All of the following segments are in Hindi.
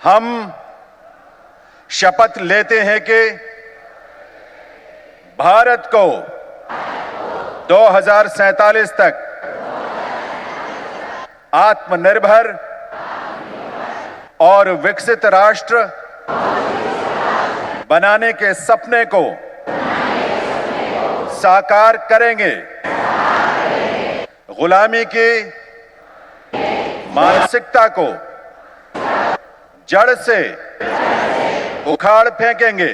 हम शपथ लेते हैं कि भारत को 2047 तक आत्मनिर्भर और विकसित राष्ट्र बनाने के सपने को साकार करेंगे। गुलामी की मानसिकता को जड़ से उखाड़ फेंकेंगे।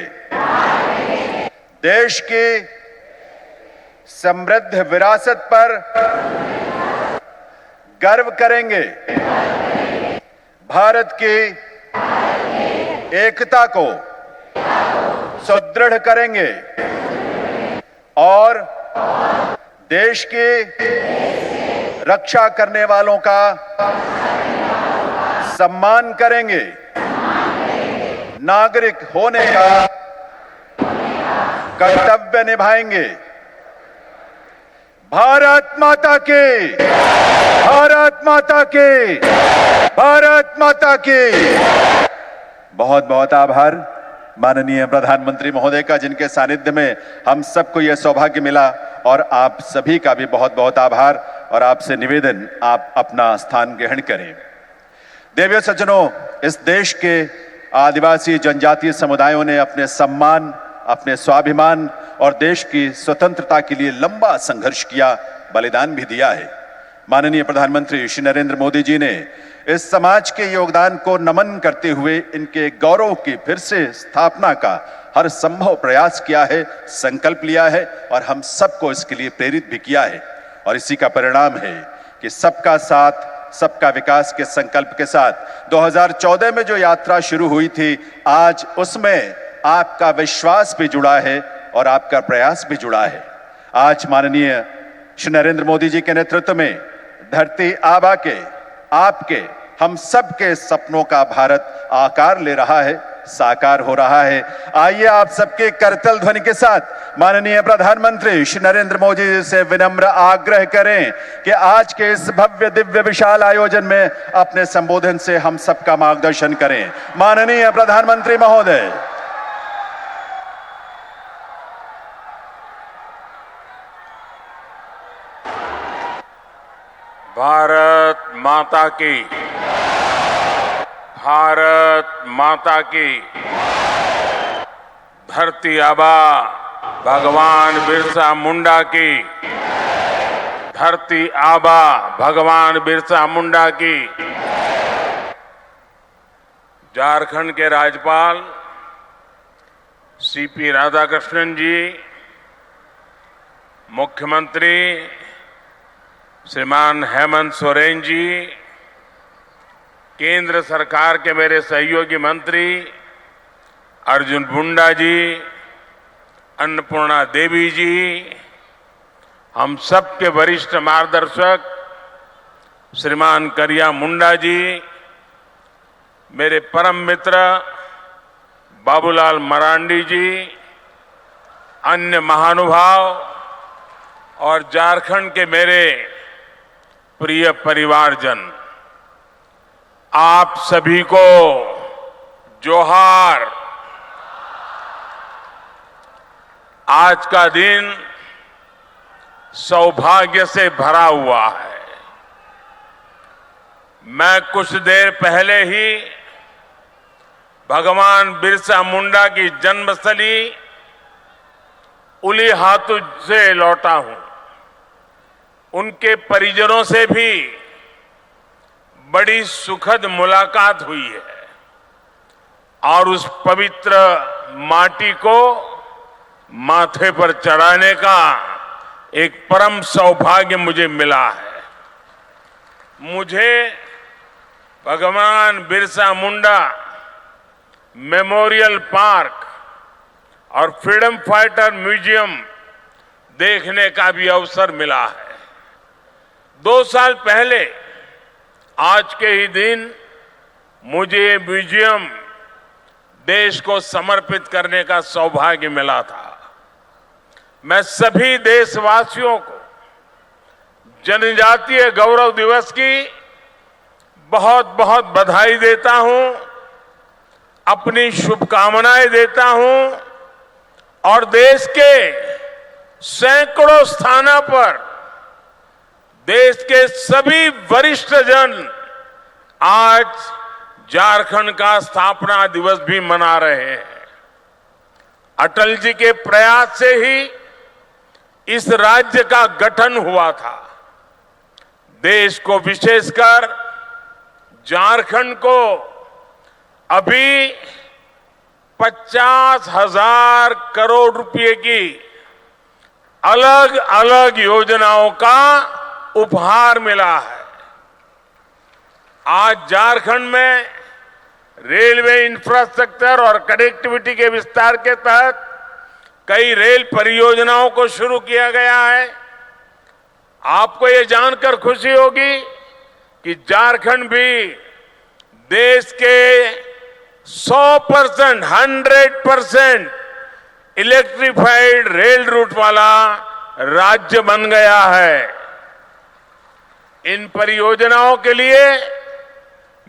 देश की समृद्ध विरासत पर गर्व करेंगे। भारत की एकता को सुदृढ़ करेंगे और देश की रक्षा करने वालों का सम्मान करेंगे। नागरिक होने का कर्तव्य निभाएंगे। भारत माता की, भारत माता की, भारत माता की। बहुत बहुत आभार माननीय प्रधानमंत्री महोदय का, जिनके सानिध्य में हम सबको यह सौभाग्य मिला, और आप सभी का भी बहुत बहुत आभार और आपसे निवेदन, आप अपना स्थान ग्रहण करें। देवियों सज्जनों, इस देश के आदिवासी जनजातीय समुदायों ने अपने सम्मान, अपने स्वाभिमान और देश की स्वतंत्रता के लिए लंबा संघर्ष किया, बलिदान भी दिया है। माननीय प्रधानमंत्री श्री नरेंद्र मोदी जी ने इस समाज के योगदान को नमन करते हुए इनके गौरव की फिर से स्थापना का हर संभव प्रयास किया है, संकल्प लिया है और हम सबको इसके लिए प्रेरित भी किया है। और इसी का परिणाम है कि सबका साथ सबका विकास के संकल्प के साथ 2014 में जो यात्रा शुरू हुई थी, आज उसमें आपका विश्वास भी जुड़ा है और आपका प्रयास भी जुड़ा है। आज माननीय श्री नरेंद्र मोदी जी के नेतृत्व में धरती आबा के, आपके, हम सबके सपनों का भारत आकार ले रहा है, साकार हो रहा है। आइए आप सबके करतल ध्वनि के साथ माननीय प्रधानमंत्री श्री नरेंद्र मोदी जी से विनम्र आग्रह करें कि आज के इस भव्य दिव्य विशाल आयोजन में अपने संबोधन से हम सबका मार्गदर्शन करें। माननीय प्रधानमंत्री महोदय। भारत माता की, भारत माता की। धरती आबा भगवान बिरसा मुंडा की, धरती आबा भगवान बिरसा मुंडा की। झारखंड के राज्यपाल सीपी राधाकृष्णन जी, मुख्यमंत्री श्रीमान हेमंत सोरेन जी, केंद्र सरकार के मेरे सहयोगी मंत्री अर्जुन मुंडा जी, अन्नपूर्णा देवी जी, हम सबके वरिष्ठ मार्गदर्शक श्रीमान करिया मुंडा जी, मेरे परम मित्र बाबूलाल मरांडी जी, अन्य महानुभाव और झारखंड के मेरे प्रिय परिवारजन, आप सभी को जोहार। आज का दिन सौभाग्य से भरा हुआ है। मैं कुछ देर पहले ही भगवान बिरसा मुंडा की जन्मस्थली उलीहातू से लौटा हूं। उनके परिजनों से भी बड़ी सुखद मुलाकात हुई है और उस पवित्र माटी को माथे पर चढ़ाने का एक परम सौभाग्य मुझे मिला है। मुझे भगवान बिरसा मुंडा मेमोरियल पार्क और फ्रीडम फाइटर म्यूजियम देखने का भी अवसर मिला है। 2 साल पहले आज के ही दिन मुझे ये म्यूजियम देश को समर्पित करने का सौभाग्य मिला था। मैं सभी देशवासियों को जनजातीय गौरव दिवस की बहुत बहुत बधाई देता हूं अपनी शुभकामनाएं देता हूं और देश के सैकड़ों स्थानों पर देश के सभी वरिष्ठ जन आज झारखंड का स्थापना दिवस भी मना रहे हैं। अटल जी के प्रयास से ही इस राज्य का गठन हुआ था। देश को, विशेषकर झारखंड को अभी 50,000 करोड़ रुपए की अलग अलग योजनाओं का उपहार मिला है। आज झारखंड में रेलवे इंफ्रास्ट्रक्चर और कनेक्टिविटी के विस्तार के तहत कई रेल परियोजनाओं को शुरू किया गया है। आपको ये जानकर खुशी होगी कि झारखंड भी देश के 100%, 100% इलेक्ट्रिफाइड रेल रूट वाला राज्य बन गया है। इन परियोजनाओं के लिए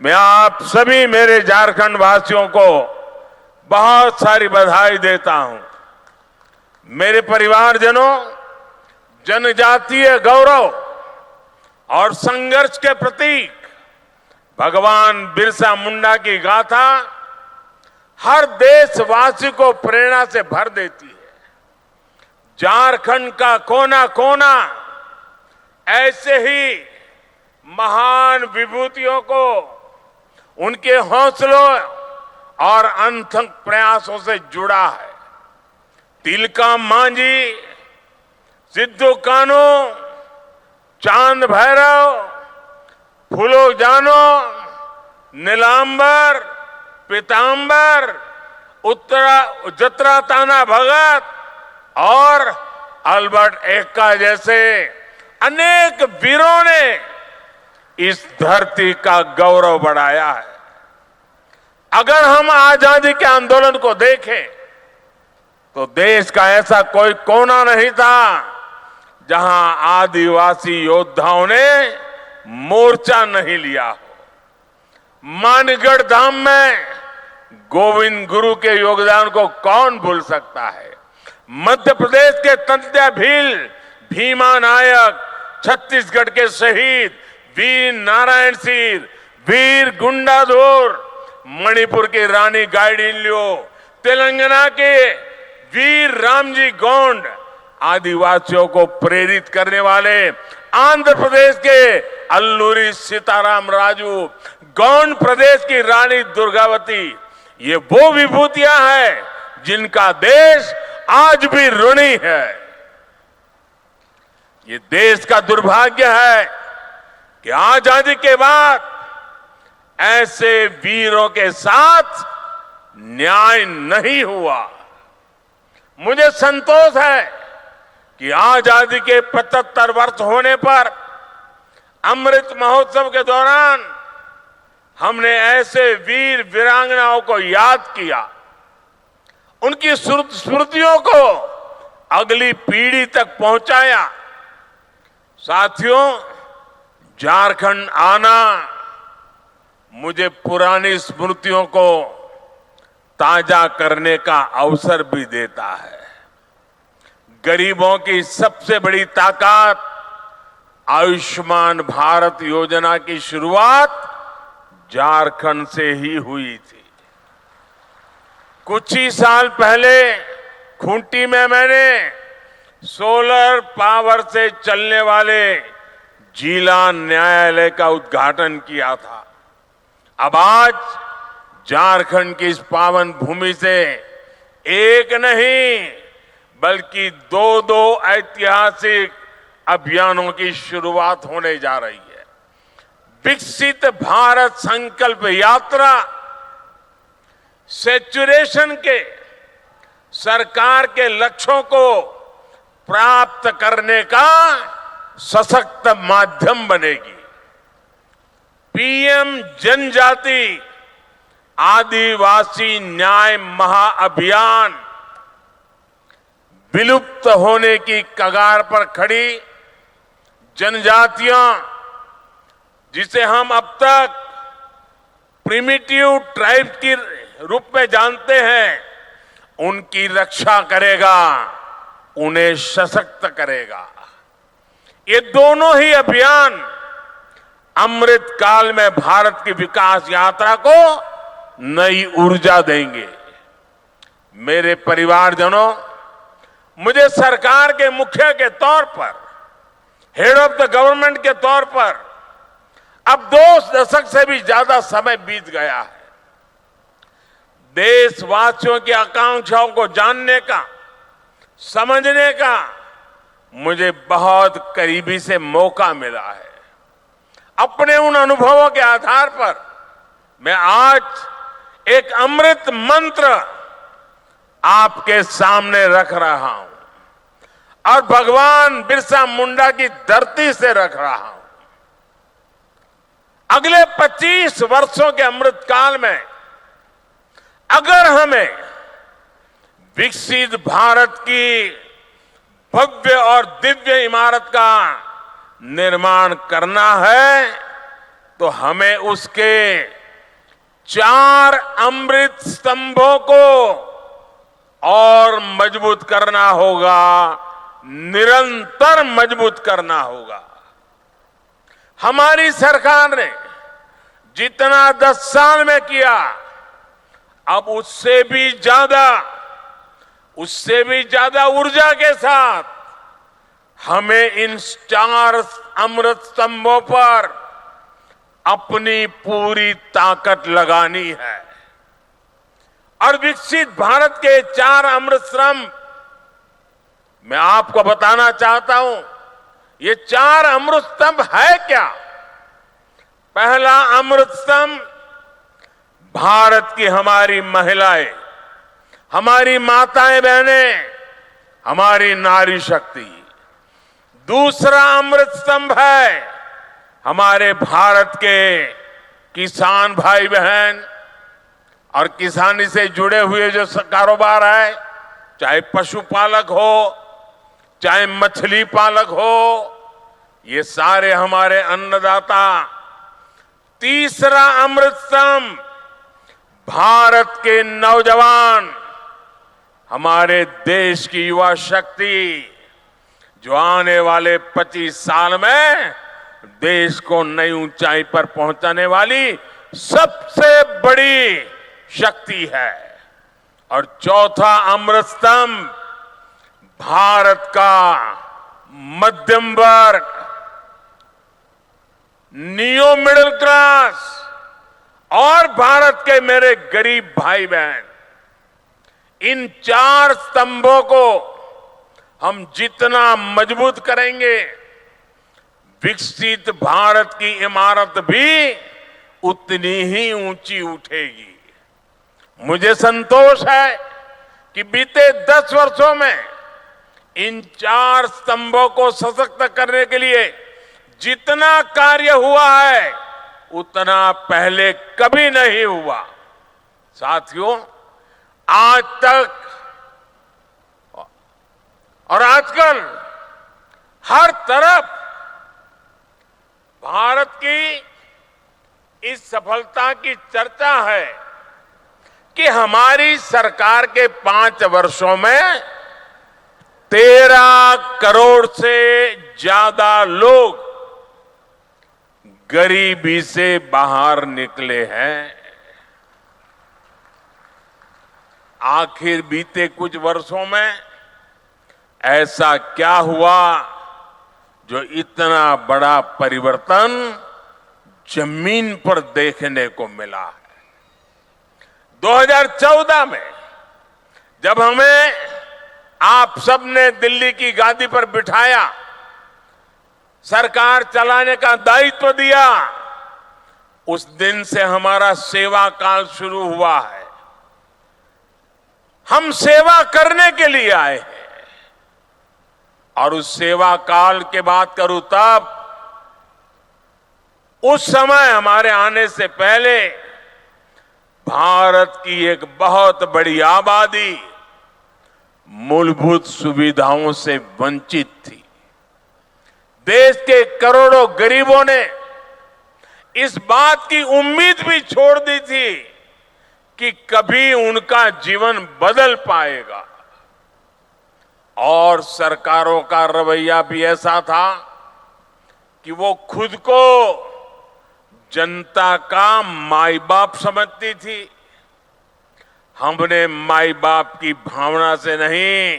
मैं आप सभी मेरे झारखंड वासियों को बहुत सारी बधाई देता हूं। मेरे परिवारजनों, जनजातीय गौरव और संघर्ष के प्रतीक भगवान बिरसा मुंडा की गाथा हर देशवासी को प्रेरणा से भर देती है। झारखंड का कोना कोना ऐसे ही महान विभूतियों को उनके हौसलों और अनथक प्रयासों से जुड़ा है। तिलका मांझी, सिद्धू कान्हू, चांद भैरव, फूलो जानो, नीलांबर, पीतांबर, जत्रा ताना भगत और अल्बर्ट एक्का जैसे अनेक वीरों ने इस धरती का गौरव बढ़ाया है। अगर हम आजादी के आंदोलन को देखें तो देश का ऐसा कोई कोना नहीं था जहां आदिवासी योद्धाओं ने मोर्चा नहीं लिया हो। मानगढ़ धाम में गोविंद गुरु के योगदान को कौन भूल सकता है। मध्य प्रदेश के तंत्या भील, भीमा नायक, छत्तीसगढ़ के शहीद वीर नारायण सिंह, वीर गुंडाधुर, मणिपुर की रानी गाइडिन्ल्यो, तेलंगाना के वीर रामजी गोंड, आदिवासियों को प्रेरित करने वाले आंध्र प्रदेश के अल्लूरी सीताराम राजू, गौंड प्रदेश की रानी दुर्गावती, ये वो विभूतियां हैं जिनका देश आज भी ऋणी है। ये देश का दुर्भाग्य है कि आजादी के बाद ऐसे वीरों के साथ न्याय नहीं हुआ। मुझे संतोष है कि आजादी के 75 वर्ष होने पर अमृत महोत्सव के दौरान हमने ऐसे वीर वीरांगनाओं को याद किया, उनकी स्मृतियों को अगली पीढ़ी तक पहुंचाया। साथियों, झारखंड आना मुझे पुरानी स्मृतियों को ताजा करने का अवसर भी देता है। गरीबों की सबसे बड़ी ताकत आयुष्मान भारत योजना की शुरुआत झारखंड से ही हुई थी। कुछ ही साल पहले खूंटी में मैंने सोलर पावर से चलने वाले जिला न्यायालय का उद्घाटन किया था। अब आज झारखंड की इस पावन भूमि से एक नहीं बल्कि दो ऐतिहासिक अभियानों की शुरुआत होने जा रही है। विकसित भारत संकल्प यात्रा सैचुरेशन के सरकार के लक्ष्यों को प्राप्त करने का सशक्त माध्यम बनेगी। पीएम जनजाति आदिवासी न्याय महाअभियान विलुप्त होने की कगार पर खड़ी जनजातियां, जिसे हम अब तक प्रिमिटिव ट्राइब की रूप में जानते हैं, उनकी रक्षा करेगा, उन्हें सशक्त करेगा। ये दोनों ही अभियान अमृत काल में भारत की विकास यात्रा को नई ऊर्जा देंगे। मेरे परिवारजनों, मुझे सरकार के मुखिया के तौर पर, हेड ऑफ द गवर्नमेंट के तौर पर अब 2 दशक से भी ज्यादा समय बीत गया है। देशवासियों की आकांक्षाओं को जानने का, समझने का मुझे बहुत करीबी से मौका मिला है। अपने उन अनुभवों के आधार पर मैं आज एक अमृत मंत्र आपके सामने रख रहा हूं और भगवान बिरसा मुंडा की धरती से रख रहा हूं। अगले 25 वर्षों के अमृत काल में अगर हमें विकसित भारत की भव्य और दिव्य इमारत का निर्माण करना है, तो हमें उसके 4 अमृत स्तंभों को और मजबूत करना होगा, निरंतर मजबूत करना होगा। हमारी सरकार ने जितना 10 साल में किया, अब उससे भी ज्यादा ऊर्जा के साथ हमें इन 4 अमृत स्तंभों पर अपनी पूरी ताकत लगानी है। और विकसित भारत के 4 अमृत स्तंभ मैं आपको बताना चाहता हूं। ये 4 अमृत स्तंभ है क्या? पहला अमृत स्तंभ भारत की हमारी महिलाएं, हमारी माताएं बहनें, हमारी नारी शक्ति। दूसरा अमृत स्तंभ है हमारे भारत के किसान भाई बहन और किसानी से जुड़े हुए जो कारोबार है, चाहे पशुपालक हो, चाहे मछली पालक हो, ये सारे हमारे अन्नदाता। तीसरा अमृत स्तंभ भारत के नौजवान, हमारे देश की युवा शक्ति, जो आने वाले 25 साल में देश को नई ऊंचाई पर पहुंचाने वाली सबसे बड़ी शक्ति है। और चौथा अमृत स्तंभ भारत का मध्यम वर्ग, नियो मिडिल क्लास और भारत के मेरे गरीब भाई बहन। इन 4 स्तंभों को हम जितना मजबूत करेंगे, विकसित भारत की इमारत भी उतनी ही ऊंची उठेगी। मुझे संतोष है कि बीते 10 वर्षों में इन 4 स्तंभों को सशक्त करने के लिए जितना कार्य हुआ है, उतना पहले कभी नहीं हुआ। साथियों, आज तक और आजकल हर तरफ भारत की इस सफलता की चर्चा है कि हमारी सरकार के 5 वर्षों में 13 करोड़ से ज्यादा लोग गरीबी से बाहर निकले हैं। आखिर बीते कुछ वर्षों में ऐसा क्या हुआ जो इतना बड़ा परिवर्तन जमीन पर देखने को मिला है? 2014 में जब हमें आप सबने दिल्ली की गादी पर बिठाया, सरकार चलाने का दायित्व दिया, उस दिन से हमारा सेवा काल शुरू हुआ है। हम सेवा करने के लिए आए हैं। और उस सेवा काल के बात करूं तब, उस समय हमारे आने से पहले भारत की एक बहुत बड़ी आबादी मूलभूत सुविधाओं से वंचित थी। देश के करोड़ों गरीबों ने इस बात की उम्मीद भी छोड़ दी थी कि कभी उनका जीवन बदल पाएगा। और सरकारों का रवैया भी ऐसा था कि वो खुद को जनता का माई बाप समझती थी। हमने माई बाप की भावना से नहीं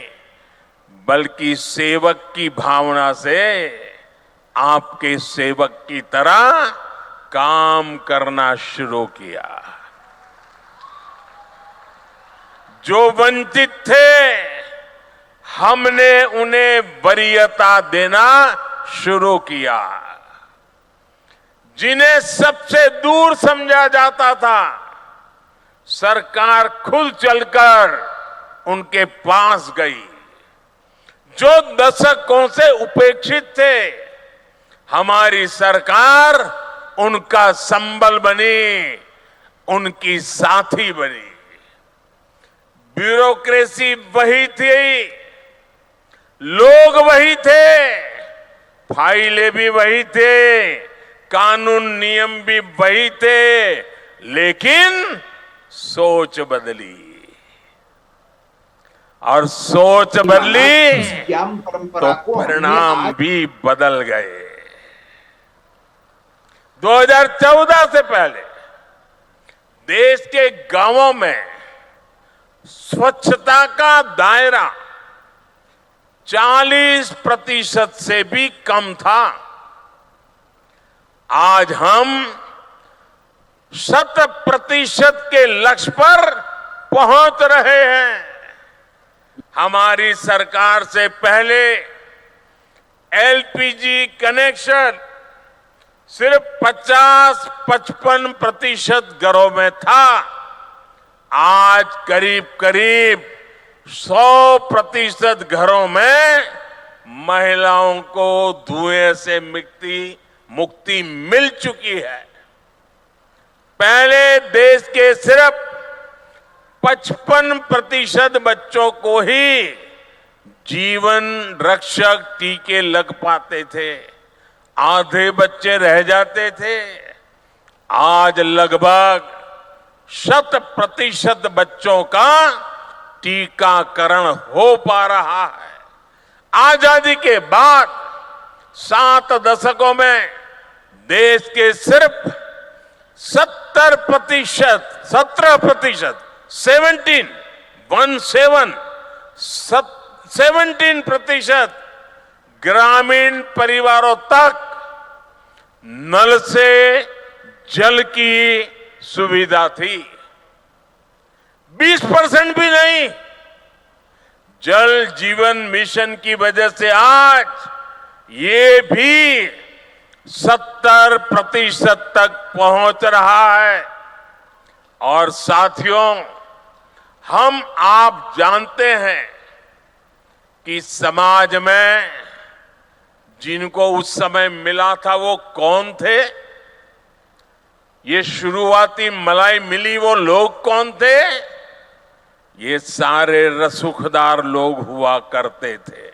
बल्कि सेवक की भावना से आपके सेवक की तरह काम करना शुरू किया। जो वंचित थे हमने उन्हें वरीयता देना शुरू किया। जिन्हें सबसे दूर समझा जाता था सरकार खुद चलकर उनके पास गई। जो दशकों से उपेक्षित थे हमारी सरकार उनका संबल बनी, उनकी साथी बनी। ब्यूरोक्रेसी वही थी, लोग वही थे, फाइलें भी वही थे, कानून नियम भी वही थे, लेकिन सोच बदली। और सोच बदली ज्ञान परंपरा तो को परिणाम भी बदल गए। 2014 से पहले देश के गांवों में स्वच्छता का दायरा 40% से भी कम था। आज हम 100% के लक्ष्य पर पहुंच रहे हैं। हमारी सरकार से पहले एलपीजी कनेक्शन सिर्फ 50-55% घरों में था। आज करीब करीब 100% घरों में महिलाओं को धुएं से मुक्ति मिल चुकी है। पहले देश के सिर्फ 55% बच्चों को ही जीवन रक्षक टीके लग पाते थे, आधे बच्चे रह जाते थे। आज लगभग 100% बच्चों का टीकाकरण हो पा रहा है। आजादी के बाद 7 दशकों में देश के सिर्फ 17% ग्रामीण परिवारों तक नल से जल की सुविधा थी। 20% भी नहीं। जल जीवन मिशन की वजह से आज ये भी 70% तक पहुंच रहा है। और साथियों, हम आप जानते हैं कि समाज में जिनको उस समय मिला था वो कौन थे? ये शुरुआती मलाई मिली वो लोग कौन थे? ये सारे रसूखदार लोग हुआ करते थे।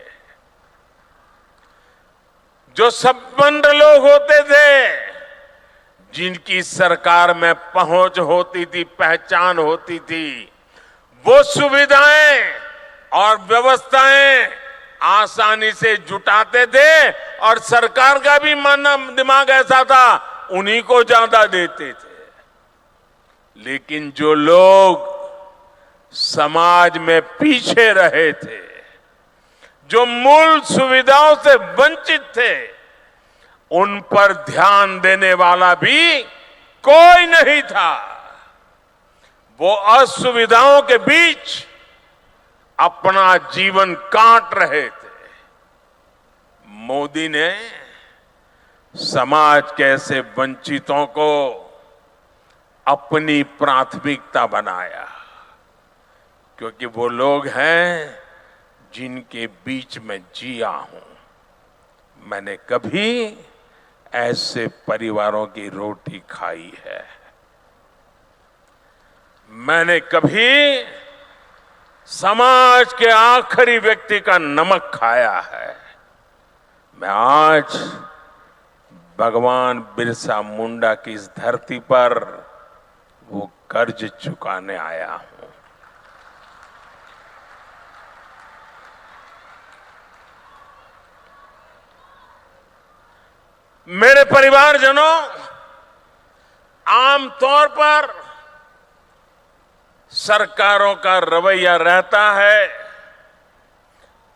जो संपन्न लोग होते थे, जिनकी सरकार में पहुंच होती थी, पहचान होती थी, वो सुविधाएं और व्यवस्थाएं आसानी से जुटाते थे। और सरकार का भी मन दिमाग ऐसा था, उन्हीं को ज्यादा देते थे। लेकिन जो लोग समाज में पीछे रहे थे, जो मूल सुविधाओं से वंचित थे, उन पर ध्यान देने वाला भी कोई नहीं था। वो असुविधाओं के बीच अपना जीवन काट रहे थे। मोदी ने समाज के ऐसे वंचितों को अपनी प्राथमिकता बनाया, क्योंकि वो लोग हैं जिनके बीच में जिया हूं। मैंने कभी ऐसे परिवारों की रोटी खाई है। मैंने कभी समाज के आखिरी व्यक्ति का नमक खाया है। मैं आज भगवान बिरसा मुंडा की इस धरती पर वो कर्ज चुकाने आया हूं। मेरे परिवारजनों, आमतौर पर सरकारों का रवैया रहता है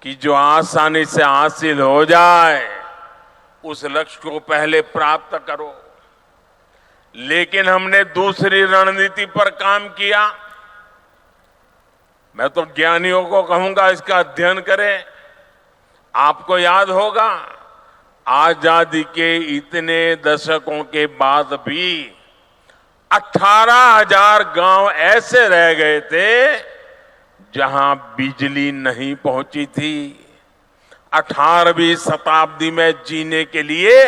कि जो आसानी से हासिल हो जाए उस लक्ष्य को पहले प्राप्त करो। लेकिन हमने दूसरी रणनीति पर काम किया। मैं तो ज्ञानियों को कहूंगा इसका अध्ययन करें। आपको याद होगा, आजादी के इतने दशकों के बाद भी 18,000 गांव ऐसे रह गए थे जहां बिजली नहीं पहुंची थी। 18वीं शताब्दी में जीने के लिए,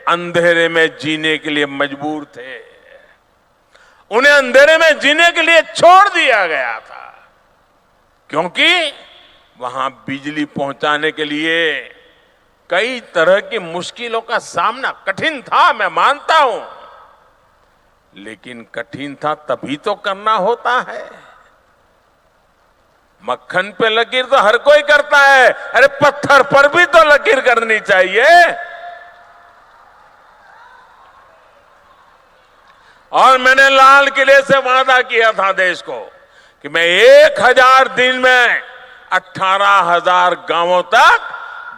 अंधेरे में जीने के लिए मजबूर थे। उन्हें अंधेरे में जीने के लिए छोड़ दिया गया था, क्योंकि वहां बिजली पहुंचाने के लिए कई तरह की मुश्किलों का सामना कठिन था, मैं मानता हूं। लेकिन कठिन था तभी तो करना होता है। मक्खन पे लकीर तो हर कोई करता है, अरे पत्थर पर भी तो लकीर करनी चाहिए। और मैंने लाल किले से वादा किया था देश को कि मैं 1000 दिन में 18,000 गांवों तक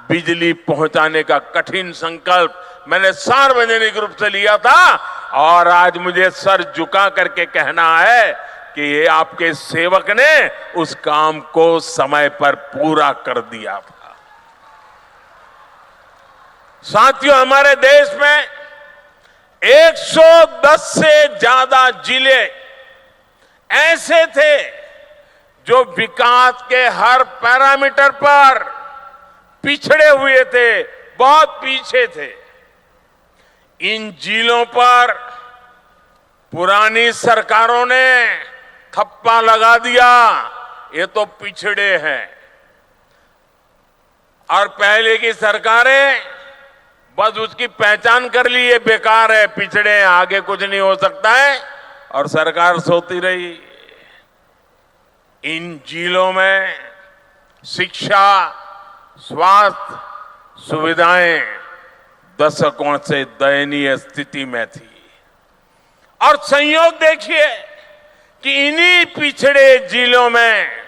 बिजली पहुंचाने का कठिन संकल्प मैंने सार्वजनिक रूप से लिया था। और आज मुझे सर झुका करके कहना है कि ये आपके सेवक ने उस काम को समय पर पूरा कर दिया था। साथियों, हमारे देश में 110 से ज्यादा जिले ऐसे थे जो विकास के हर पैरामीटर पर पिछड़े हुए थे, बहुत पीछे थे। इन जिलों पर पुरानी सरकारों ने थप्पा लगा दिया, ये तो पिछड़े हैं। और पहले की सरकारें बस उसकी पहचान कर ली, ये बेकार है, पिछड़े हैं, आगे कुछ नहीं हो सकता है, और सरकार सोती रही। इन जिलों में शिक्षा, स्वास्थ्य सुविधाएं दशकों से दयनीय स्थिति में थी। और संयोग देखिए कि इन्हीं पिछड़े जिलों में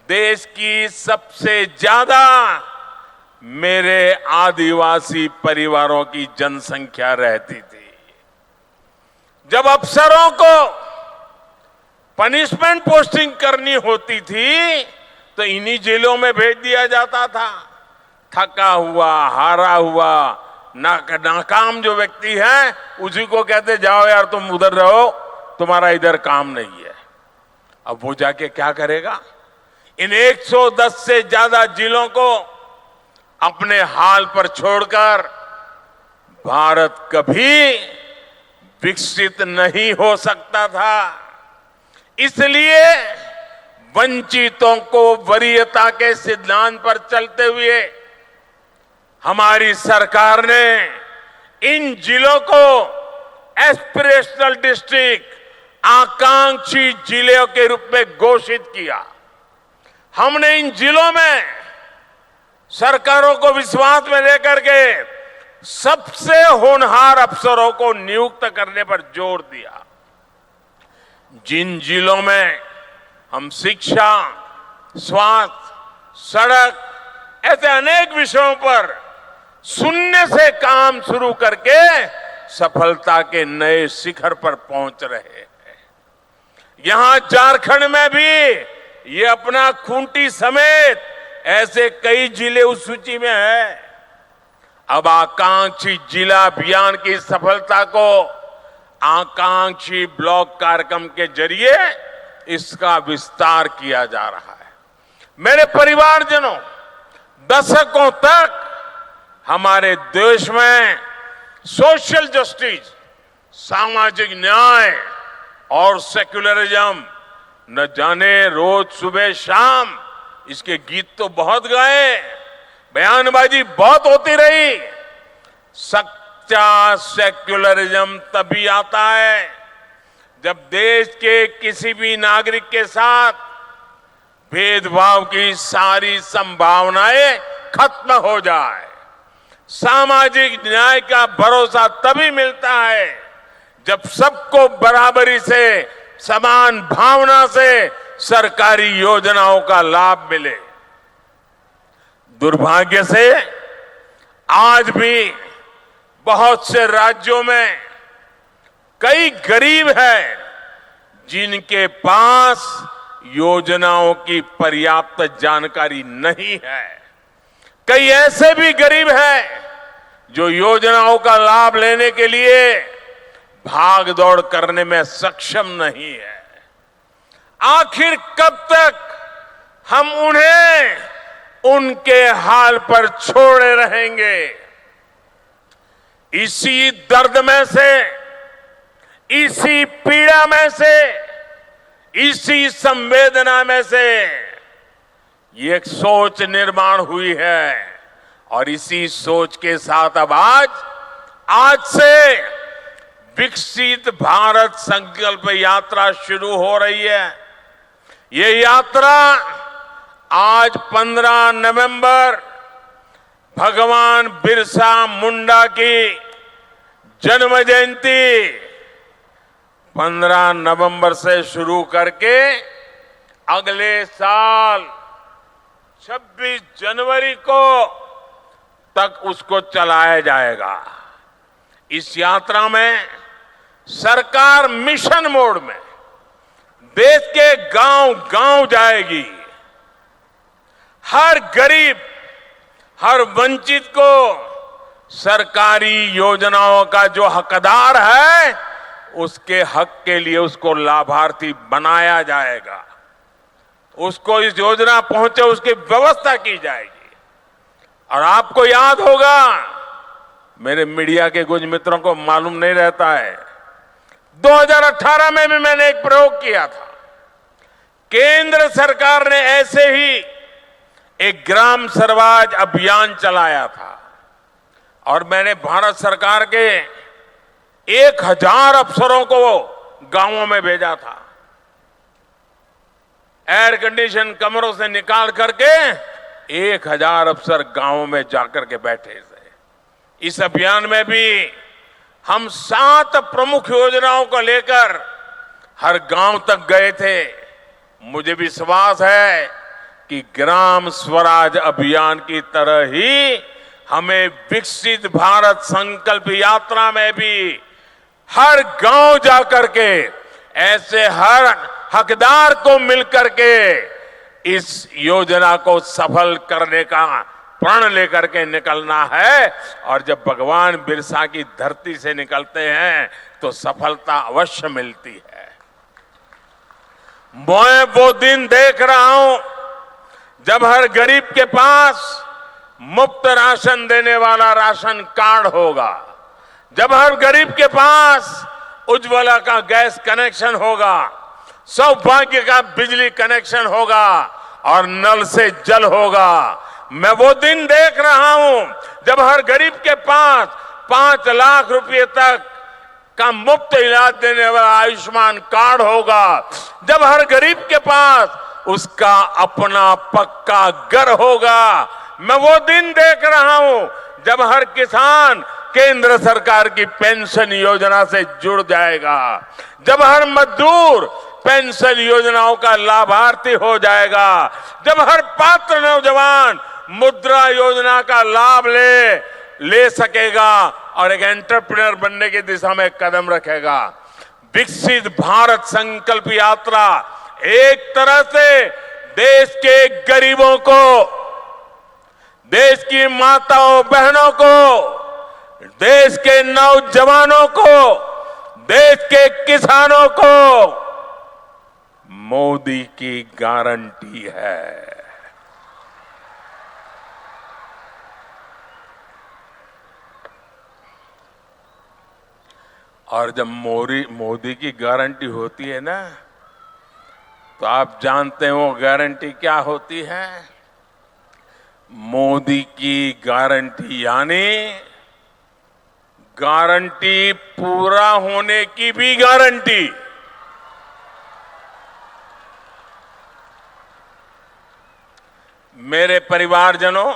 देश की सबसे ज्यादा मेरे आदिवासी परिवारों की जनसंख्या रहती थी। जब अफसरों को पनिशमेंट पोस्टिंग करनी होती थी तो इन्हीं जिलों में भेज दिया जाता था। थका हुआ, हारा हुआ, नाकाम जो व्यक्ति है उसी को कहते जाओ यार तुम उधर रहो, तुम्हारा इधर काम नहीं है। अब वो जाके क्या करेगा? इन 110 से ज्यादा जिलों को अपने हाल पर छोड़कर भारत कभी विकसित नहीं हो सकता था। इसलिए वंचितों को वरीयता के सिद्धांत पर चलते हुए हमारी सरकार ने इन जिलों को एस्पिरेशनल डिस्ट्रिक्ट, आकांक्षी जिलों के रूप में घोषित किया। हमने इन जिलों में सरकारों को विश्वास में लेकर के सबसे होनहार अफसरों को नियुक्त करने पर जोर दिया। जिन जिलों में हम शिक्षा, स्वास्थ्य, सड़क, ऐसे अनेक विषयों पर शून्य से काम शुरू करके सफलता के नए शिखर पर पहुंच रहे हैं। यहां झारखंड में भी ये अपना खूंटी समेत ऐसे कई जिले उस सूची में है। अब आकांक्षी जिला अभियान की सफलता को आकांक्षी ब्लॉक कार्यक्रम के जरिए इसका विस्तार किया जा रहा है। मेरे परिवारजनों, दशकों तक हमारे देश में सोशल जस्टिस, सामाजिक न्याय और सेक्युलरिज्म न जाने रोज सुबह शाम इसके गीत तो बहुत गाए, बयानबाजी बहुत होती रही। सच्चा सेक्युलरिज्म तभी आता है जब देश के किसी भी नागरिक के साथ भेदभाव की सारी संभावनाएं खत्म हो जाए। सामाजिक न्याय का भरोसा तभी मिलता है जब सबको बराबरी से, समान भावना से सरकारी योजनाओं का लाभ मिले। दुर्भाग्य से आज भी बहुत से राज्यों में कई गरीब हैं जिनके पास योजनाओं की पर्याप्त जानकारी नहीं है। कई ऐसे भी गरीब हैं जो योजनाओं का लाभ लेने के लिए भाग दौड़ करने में सक्षम नहीं है। आखिर कब तक हम उन्हें उनके हाल पर छोड़े रहेंगे? इसी दर्द में से, इसी पीड़ा में से, इसी संवेदना में से ये एक सोच निर्माण हुई है और इसी सोच के साथ अब आज से विकसित भारत संकल्प यात्रा शुरू हो रही है। ये यात्रा आज 15 नवंबर भगवान बिरसा मुंडा की जन्म जयंती 15 नवंबर से शुरू करके अगले साल 26 जनवरी को तक उसको चलाया जाएगा। इस यात्रा में सरकार मिशन मोड में देश के गांव-गांव जाएगी। हर गरीब, हर वंचित को सरकारी योजनाओं का जो हकदार है उसके हक के लिए उसको लाभार्थी बनाया जाएगा। उसको इस योजना पहुंचे उसकी व्यवस्था की जाएगी। और आपको याद होगा, मेरे मीडिया के कुछ मित्रों को मालूम नहीं रहता है, 2018 में भी मैंने एक प्रयोग किया था। केंद्र सरकार ने ऐसे ही एक ग्राम स्वराज अभियान चलाया था और मैंने भारत सरकार के 1000 अफसरों को गांवों में भेजा था। एयर कंडीशन कमरों से निकाल करके 1000 अफसर गांवों में जाकर के बैठे थे। इस अभियान में भी हम 7 प्रमुख योजनाओं को लेकर हर गांव तक गए थे। मुझे विश्वास है कि ग्राम स्वराज अभियान की तरह ही हमें विकसित भारत संकल्प यात्रा में भी हर गांव जाकर के ऐसे हर हकदार को मिलकर के इस योजना को सफल करने का प्रण लेकर के निकलना है। और जब भगवान बिरसा की धरती से निकलते हैं तो सफलता अवश्य मिलती है। मैं वो दिन देख रहा हूं जब हर गरीब के पास मुफ्त राशन देने वाला राशन कार्ड होगा, जब हर गरीब के पास उज्ज्वला का गैस कनेक्शन होगा, सौभाग्य का बिजली कनेक्शन होगा और नल से जल होगा। मैं वो दिन देख रहा हूं जब हर गरीब के पास 5 लाख रुपए तक का मुफ्त इलाज देने वाला आयुष्मान कार्ड होगा, जब हर गरीब के पास उसका अपना पक्का घर होगा। मैं वो दिन देख रहा हूं जब हर किसान केंद्र सरकार की पेंशन योजना से जुड़ जाएगा, जब हर मजदूर पेंशन योजनाओं का लाभार्थी हो जाएगा, जब हर पात्र नौजवान मुद्रा योजना का लाभ ले सकेगा और एक एंटरप्रेन्योर बनने की दिशा में कदम रखेगा। विकसित भारत संकल्प यात्रा एक तरह से देश के गरीबों को, देश की माताओं बहनों को, देश के नौजवानों को, देश के किसानों को मोदी की गारंटी है। और जब मोदी की गारंटी होती है ना, तो आप जानते हैं वो गारंटी क्या होती है? मोदी की गारंटी यानी गारंटी पूरा होने की भी गारंटी। मेरे परिवारजनों,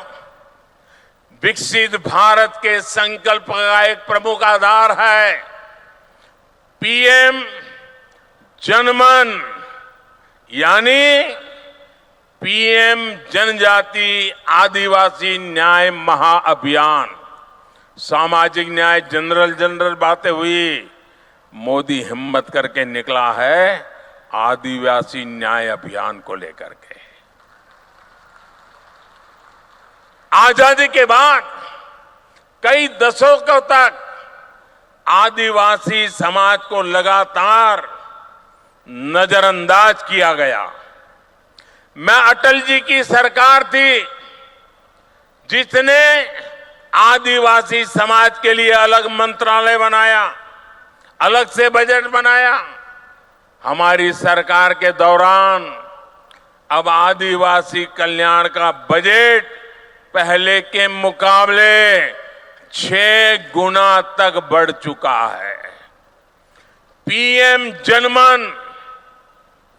विकसित भारत के संकल्प का एक प्रमुख आधार है पीएम जनमन, यानी पीएम जनजाति आदिवासी न्याय महाअभियान। सामाजिक न्याय जनरल बातें हुई, मोदी हिम्मत करके निकला है आदिवासी न्याय अभियान को लेकर के। आजादी के बाद कई दशकों तक आदिवासी समाज को लगातार नजरअंदाज किया गया। मैं अटल जी की सरकार थी जिसने आदिवासी समाज के लिए अलग मंत्रालय बनाया, अलग से बजट बनाया। हमारी सरकार के दौरान अब आदिवासी कल्याण का बजट पहले के मुकाबले 6 गुना तक बढ़ चुका है। पीएम जनमन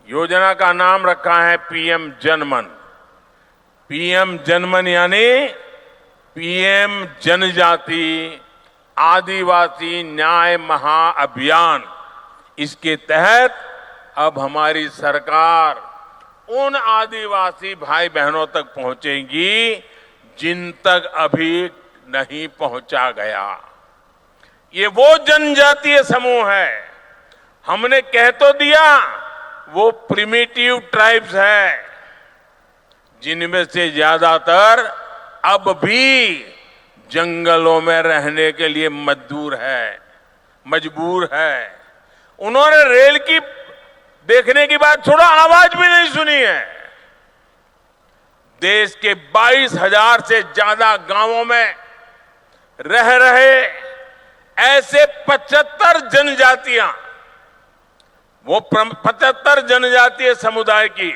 योजना का नाम रखा है पीएम जनमन। पीएम जनमन यानी पीएम जनजाति आदिवासी न्याय महाअभियान। इसके तहत अब हमारी सरकार उन आदिवासी भाई बहनों तक पहुंचेगी जिन तक अभी नहीं पहुंचा गया। ये वो जनजातीय समूह है, हमने कह तो दिया वो प्रिमिटिव ट्राइब्स है, जिनमें से ज्यादातर अब भी जंगलों में रहने के लिए मजबूर है। उन्होंने रेल की देखने की बात छोड़ो, आवाज भी नहीं सुनी है। देश के 22,000 से ज्यादा गांवों में रह रहे ऐसे 75 जनजातियां, वो 75 जनजातीय समुदाय की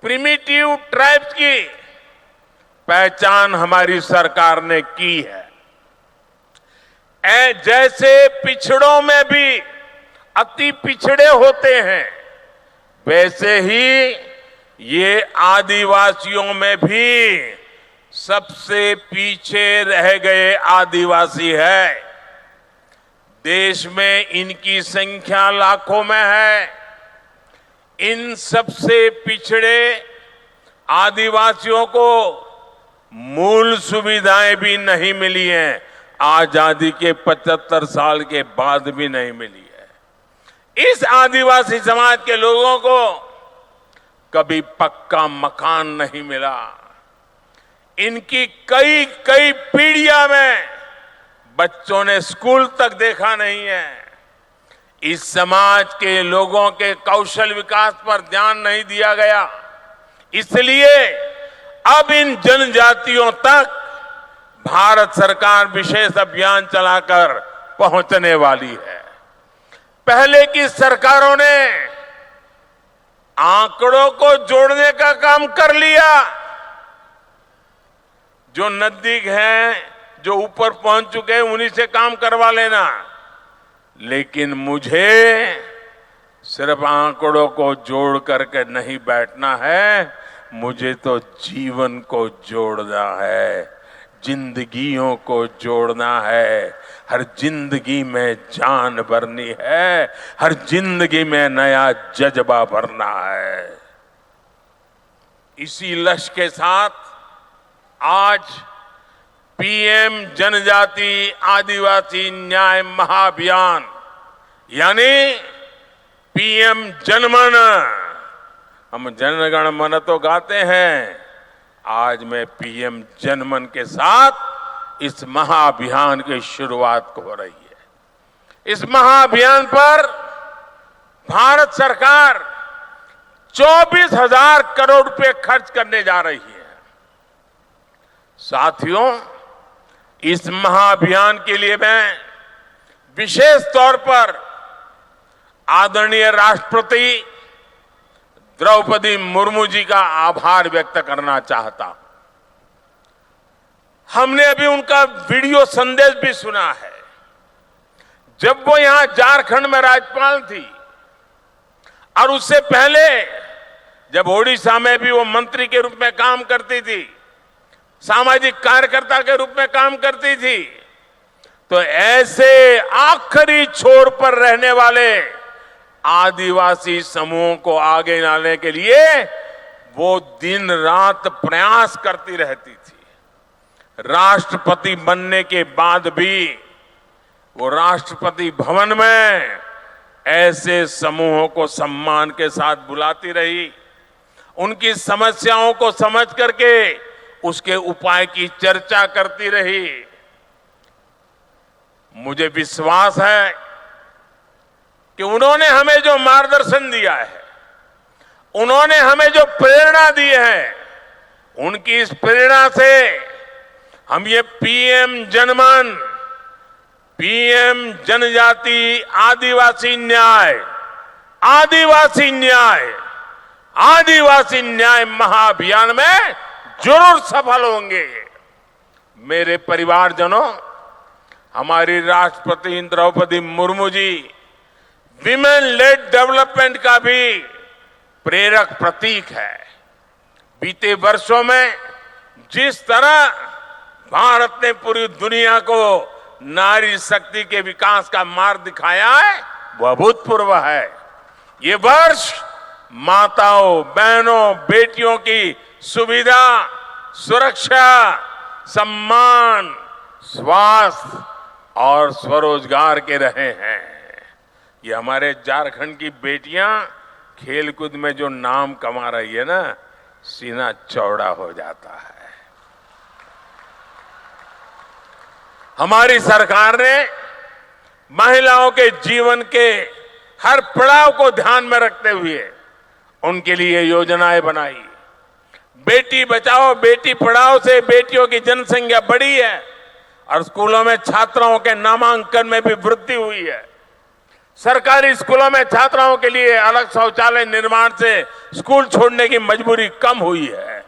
प्रिमिटिव ट्राइब्स की पहचान हमारी सरकार ने की है। जैसे पिछड़ों में भी अति पिछड़े होते हैं, वैसे ही ये आदिवासियों में भी सबसे पीछे रह गए आदिवासी है। देश में इनकी संख्या लाखों में है। इन सबसे पिछड़े आदिवासियों को मूल सुविधाएं भी नहीं मिली हैं, आजादी के 75 साल के बाद भी नहीं मिली है। इस आदिवासी समाज के लोगों को कभी पक्का मकान नहीं मिला। इनकी कई पीढ़ियां में बच्चों ने स्कूल तक देखा नहीं है। इस समाज के लोगों के कौशल विकास पर ध्यान नहीं दिया गया। इसलिए अब इन जनजातियों तक भारत सरकार विशेष अभियान चलाकर पहुंचने वाली है। पहले की सरकारों ने आंकड़ों को जोड़ने का काम कर लिया। जो नजदीक हैं, जो ऊपर पहुंच चुके हैं, उन्हीं से काम करवा लेना। लेकिन मुझे सिर्फ आंकड़ों को जोड़ करके नहीं बैठना है, मुझे तो जीवन को जोड़ना है, जिंदगियों को जोड़ना है। हर जिंदगी में जान भरनी है, हर जिंदगी में नया जज्बा भरना है। इसी लक्ष्य के साथ आज पीएम जनजाति आदिवासी न्याय महाअभियान यानी पीएम जनमन, हम जनगण मन तो गाते हैं, आज मैं पीएम जनमन के साथ इस महाअभियान की शुरुआत हो रही है। इस महाअभियान पर भारत सरकार 24,000 करोड़ रुपए खर्च करने जा रही है। साथियों, इस महाअभियान के लिए मैं विशेष तौर पर आदरणीय राष्ट्रपति द्रौपदी मुर्मू जी का आभार व्यक्त करना चाहता हूं। हमने अभी उनका वीडियो संदेश भी सुना है। जब वो यहां झारखंड में राज्यपाल थी और उससे पहले जब ओडिशा में भी वो मंत्री के रूप में काम करती थी, सामाजिक कार्यकर्ता के रूप में काम करती थी, तो ऐसे आखिरी छोर पर रहने वाले आदिवासी समूहों को आगे लाने के लिए वो दिन रात प्रयास करती रहती थी। राष्ट्रपति बनने के बाद भी वो राष्ट्रपति भवन में ऐसे समूहों को सम्मान के साथ बुलाती रही, उनकी समस्याओं को समझ करके उसके उपाय की चर्चा करती रही। मुझे विश्वास है कि उन्होंने हमें जो मार्गदर्शन दिया है, उन्होंने हमें जो प्रेरणा दी है, उनकी इस प्रेरणा से हम ये पीएम जनमन, पीएम जनजाति आदिवासी न्याय, आदिवासी न्याय, आदिवासी न्याय महाअभियान में जरूर सफल होंगे। मेरे परिवारजनों, हमारी राष्ट्रपति Draupadi Murmu ji women lead development का भी प्रेरक प्रतीक है। बीते वर्षों में जिस तरह भारत ने पूरी दुनिया को नारी शक्ति के विकास का मार्ग दिखाया है, वह अभूतपूर्व है। ये वर्ष माताओं, बहनों, बेटियों की सुविधा, सुरक्षा, सम्मान, स्वास्थ्य और स्वरोजगार के रहे हैं। ये हमारे झारखंड की बेटियां खेलकूद में जो नाम कमा रही है ना, सीना चौड़ा हो जाता है। हमारी सरकार ने महिलाओं के जीवन के हर पड़ाव को ध्यान में रखते हुए उनके लिए योजनाएं बनाई। बेटी बचाओ बेटी पढ़ाओ से बेटियों की जनसंख्या बढ़ी है और स्कूलों में छात्राओं के नामांकन में भी वृद्धि हुई है। सरकारी स्कूलों में छात्राओं के लिए अलग शौचालय निर्माण से स्कूल छोड़ने की मजबूरी कम हुई है।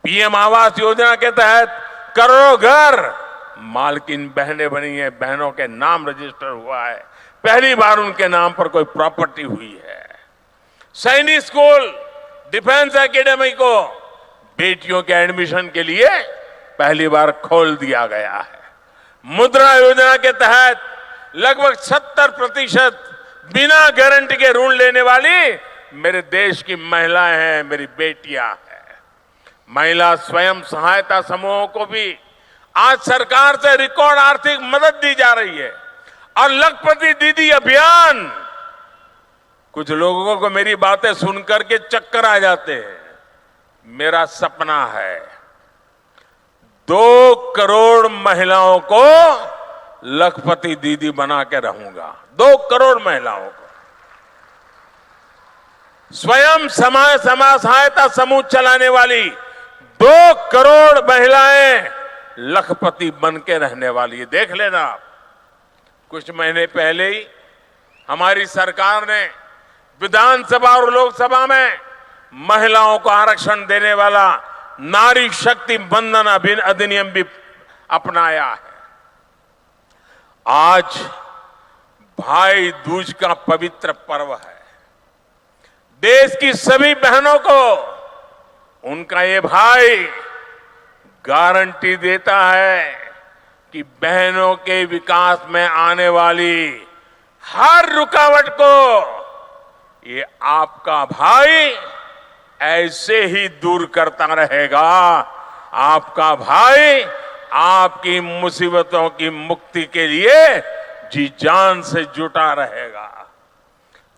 पीएम आवास योजना के तहत करोड़ों घर मालकिन बहनें बनी है, बहनों के नाम रजिस्टर हुआ है, पहली बार उनके नाम पर कोई प्रॉपर्टी हुई है। सैनिक स्कूल, डिफेंस एकेडमी को बेटियों के एडमिशन के लिए पहली बार खोल दिया गया है। मुद्रा योजना के तहत लगभग 70% बिना गारंटी के ऋण लेने वाली मेरे देश की महिलाएं हैं, मेरी बेटियां हैं। महिला स्वयं सहायता समूहों को भी आज सरकार से रिकॉर्ड आर्थिक मदद दी जा रही है। और लखपति दीदी अभियान, कुछ लोगों को मेरी बातें सुनकर के चक्कर आ जाते हैं। मेरा सपना है 2 करोड़ महिलाओं को लखपति दीदी बना के रहूंगा। 2 करोड़ महिलाओं को स्वयं समाज सहायता समूह चलाने वाली 2 करोड़ महिलाएं लखपति बन के रहने वाली है। देख लेना आप, कुछ महीने पहले ही हमारी सरकार ने विधानसभा और लोकसभा में महिलाओं को आरक्षण देने वाला नारी शक्ति बंधन अधिनियम भी अपनाया है। आज भाई दूज का पवित्र पर्व है। देश की सभी बहनों को उनका ये भाई गारंटी देता है कि बहनों के विकास में आने वाली हर रुकावट को ये आपका भाई ऐसे ही दूर करता रहेगा। आपका भाई आपकी मुसीबतों की मुक्ति के लिए जी जान से जुटा रहेगा।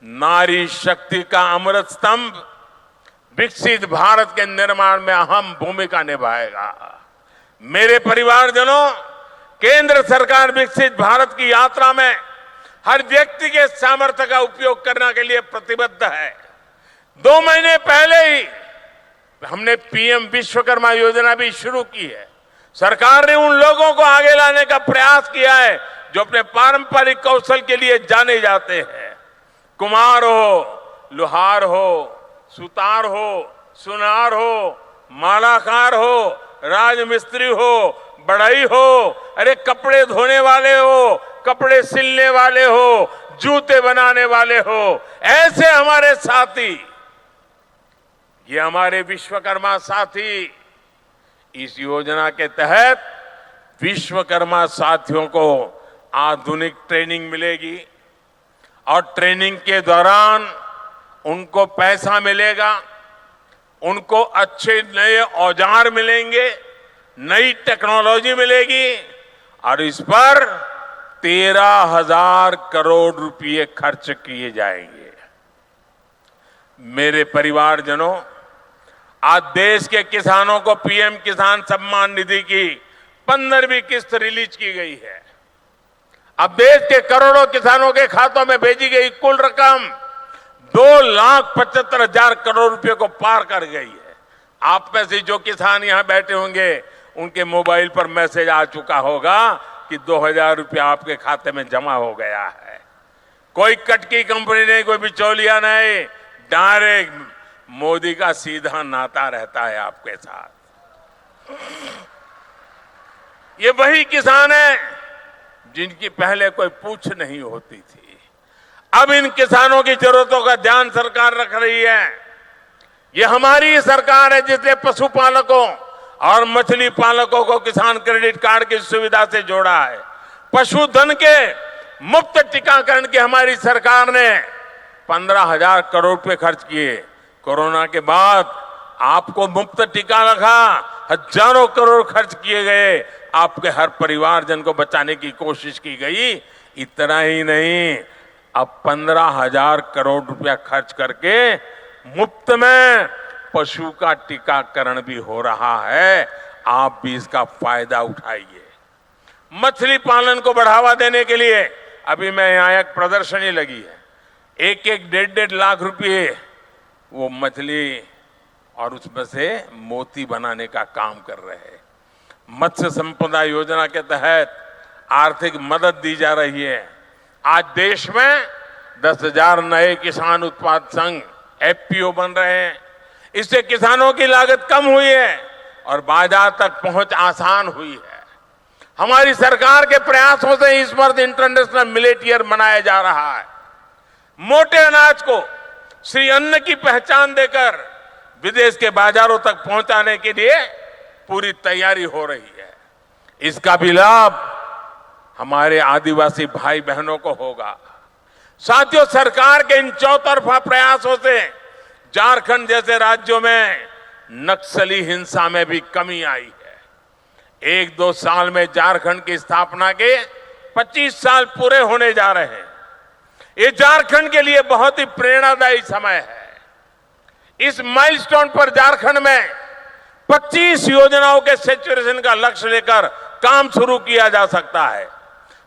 नारी शक्ति का अमृत स्तंभ विकसित भारत के निर्माण में अहम भूमिका निभाएगा। मेरे परिवारजनों, केंद्र सरकार विकसित भारत की यात्रा में हर व्यक्ति के सामर्थ्य का उपयोग करने के लिए प्रतिबद्ध है। 2 महीने पहले ही हमने पीएम विश्वकर्मा योजना भी शुरू की है। सरकार ने उन लोगों को आगे लाने का प्रयास किया है जो अपने पारंपरिक कौशल के लिए जाने जाते हैं। कुम्हार हो, लोहार हो, सुतार हो, सुनार हो, मालाकार हो, राजमिस्त्री हो, बढ़ई हो, अरे कपड़े धोने वाले हो, कपड़े सिलने वाले हो, जूते बनाने वाले हो, ऐसे हमारे साथी ये हमारे विश्वकर्मा साथी, इस योजना के तहत विश्वकर्मा साथियों को आधुनिक ट्रेनिंग मिलेगी और ट्रेनिंग के दौरान उनको पैसा मिलेगा, उनको अच्छे नए औजार मिलेंगे, नई टेक्नोलॉजी मिलेगी और इस पर 13,000 करोड़ रुपए खर्च किए जाएंगे। मेरे परिवारजनों, आज देश के किसानों को पीएम किसान सम्मान निधि की 15वीं किस्त रिलीज की गई है। अब देश के करोड़ों किसानों के खातों में भेजी गई कुल रकम 2,75,000 करोड़ रुपए को पार कर गई है। आप में से जो किसान यहां बैठे होंगे, उनके मोबाइल पर मैसेज आ चुका होगा कि 2,000 रुपया आपके खाते में जमा हो गया है। कोई कटकी कंपनी नहीं, कोई बिचौलिया नहीं, डायरेक्ट मोदी का सीधा नाता रहता है आपके साथ। ये वही किसान है जिनकी पहले कोई पूछ नहीं होती थी। अब इन किसानों की जरूरतों का ध्यान सरकार रख रही है। ये हमारी सरकार है जिसने पशुपालकों और मछली पालकों को किसान क्रेडिट कार्ड की सुविधा से जोड़ा है। पशुधन के मुफ्त टीकाकरण की हमारी सरकार ने 15,000 करोड़ रुपए खर्च किए। कोरोना के बाद आपको मुफ्त टीका लगा, हजारों करोड़ खर्च किए गए, आपके हर परिवारजन को बचाने की कोशिश की गई। इतना ही नहीं, अब 15,000 करोड़ रुपया खर्च करके मुफ्त में पशु का टीकाकरण भी हो रहा है। आप भी इसका फायदा उठाइए। मछली पालन को बढ़ावा देने के लिए अभी मैं यहाँ एक प्रदर्शनी लगी है। 1-1, 1.5 लाख रुपए वो मछली और उसमें से मोती बनाने का काम कर रहे हैं। मत्स्य संपदा योजना के तहत आर्थिक मदद दी जा रही है। आज देश में 10,000 नए किसान उत्पाद संघ एफपीओ बन रहे हैं। इससे किसानों की लागत कम हुई है और बाजार तक पहुंच आसान हुई है। हमारी सरकार के प्रयासों से इस वर्ष इंटरनेशनल मिलेट ईयर मनाया जा रहा है। मोटे अनाज को श्री अन्न की पहचान देकर विदेश के बाजारों तक पहुंचाने के लिए पूरी तैयारी हो रही है। इसका भी लाभ हमारे आदिवासी भाई बहनों को होगा। साथियों, सरकार के इन चौतरफा प्रयासों से झारखंड जैसे राज्यों में नक्सली हिंसा में भी कमी आई है। 1-2 साल में झारखंड की स्थापना के 25 साल पूरे होने जा रहे हैं। ये झारखंड के लिए बहुत ही प्रेरणादायी समय है। इस माइलस्टोन पर झारखंड में 25 योजनाओं के सैचुरेशन का लक्ष्य लेकर काम शुरू किया जा सकता है।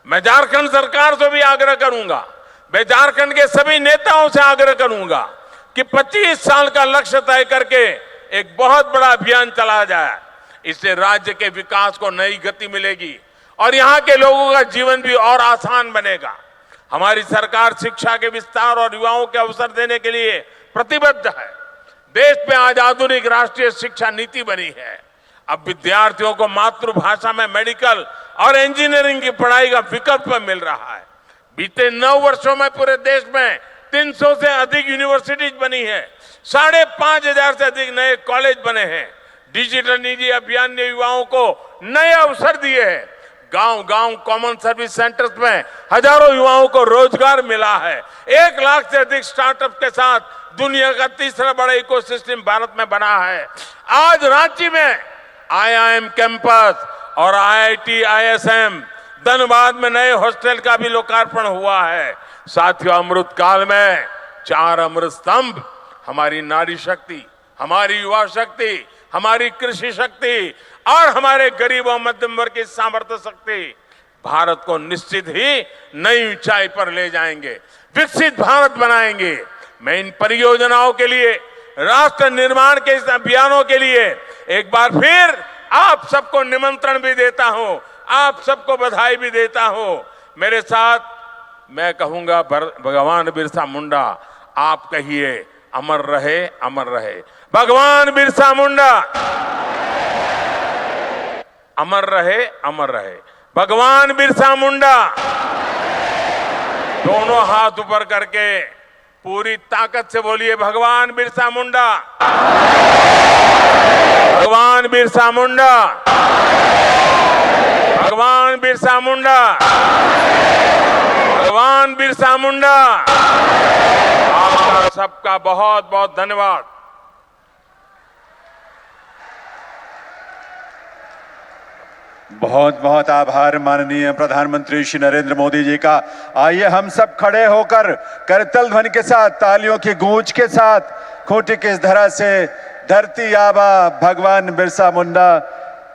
मैं झारखंड सरकार से भी आग्रह करूंगा, मैं झारखंड के सभी नेताओं से आग्रह करूंगा कि 25 साल का लक्ष्य तय करके एक बहुत बड़ा अभियान चलाया जाए। इससे राज्य के विकास को नई गति मिलेगी और यहाँ के लोगों का जीवन भी और आसान बनेगा। हमारी सरकार शिक्षा के विस्तार और युवाओं के अवसर देने के लिए प्रतिबद्ध है। देश में आज आधुनिक राष्ट्रीय शिक्षा नीति बनी है। अब विद्यार्थियों को मातृभाषा में मेडिकल और इंजीनियरिंग की पढ़ाई का विकल्प मिल रहा है। बीते 9 वर्षों में पूरे देश में 300 से अधिक यूनिवर्सिटीज बनी है। 5,500 से अधिक नए कॉलेज बने हैं। डिजिटल निधि अभियान ने युवाओं को नए अवसर दिए हैं। गांव-गांव कॉमन सर्विस सेंटर्स में हजारों युवाओं को रोजगार मिला है। 1 लाख से अधिक स्टार्टअप के साथ दुनिया का तीसरा बड़ा इकोसिस्टम भारत में बना है। आज रांची में IIM कैंपस और IIT ISM, धनबाद में नए हॉस्टल का भी लोकार्पण हुआ है। साथियों, अमृत काल में 4 अमृत स्तंभ, हमारी नारी शक्ति, हमारी युवा शक्ति, हमारी कृषि शक्ति और हमारे गरीब और मध्यम वर्ग की सामर्थ्य शक्ति भारत को निश्चित ही नई ऊंचाई पर ले जाएंगे, विकसित भारत बनाएंगे। मैं इन परियोजनाओं के लिए, राष्ट्र निर्माण के इस अभियानों के लिए एक बार फिर आप सबको निमंत्रण भी देता हूं, आप सबको बधाई भी देता हूं। मेरे साथ मैं कहूंगा, भगवान बिरसा मुंडा, आप कहिए अमर रहे, अमर रहे। भगवान बिरसा मुंडा अमर रहे, अमर रहे। भगवान बिरसा मुंडा। दोनों हाथ ऊपर करके पूरी ताकत से बोलिए भगवान बिरसा मुंडा, भगवान बिरसा मुंडा, भगवान बिरसा मुंडा, भगवान बिरसा मुंडा। आपका सबका बहुत बहुत धन्यवाद। बहुत बहुत आभार माननीय प्रधानमंत्री श्री नरेंद्र मोदी जी का। आइए हम सब खड़े होकर करतल ध्वनि के साथ, तालियों की गूंज के साथ खूंटी की इस धरा से धरती आबा भगवान बिरसा मुंडा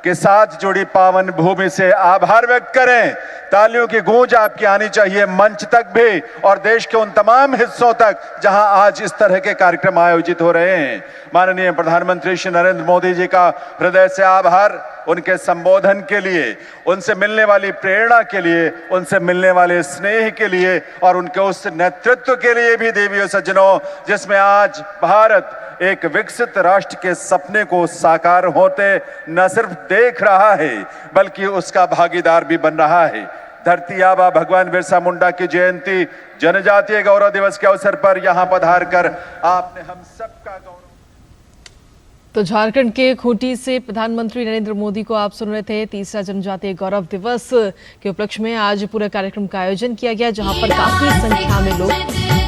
के साथ जुड़ी पावन भूमि से आभार व्यक्त करें। तालियों की गूंज आपकी आनी चाहिए मंच तक भी और देश के उन तमाम हिस्सों तक जहां आज इस तरह के कार्यक्रम आयोजित हो रहे हैं। माननीय प्रधानमंत्री श्री नरेंद्र मोदी जी का हृदय से आभार, उनके संबोधन के लिए, उनसे मिलने वाली प्रेरणा के लिए, उनसे मिलने वाले स्नेह के लिए और उनके उस नेतृत्व के लिए भी देवियों सज्जनों, जिसमें आज भारत एक विकसित राष्ट्र के सपने को साकार होते न सिर्फ देख रहा है बल्कि उसका भागीदार भी बन रहा है। धरती आबा भगवान बिरसा मुंडा की जयंती जनजातीय गौरव दिवस के अवसर पर यहां पधार कर आपने हम सबका गौरव। तो झारखंड के खूंटी से प्रधानमंत्री नरेंद्र मोदी को आप सुन रहे थे। तीसरा जनजातीय गौरव दिवस के उपलक्ष्य में आज पूरे कार्यक्रम का आयोजन किया गया, जहां पर काफी संख्या में लोग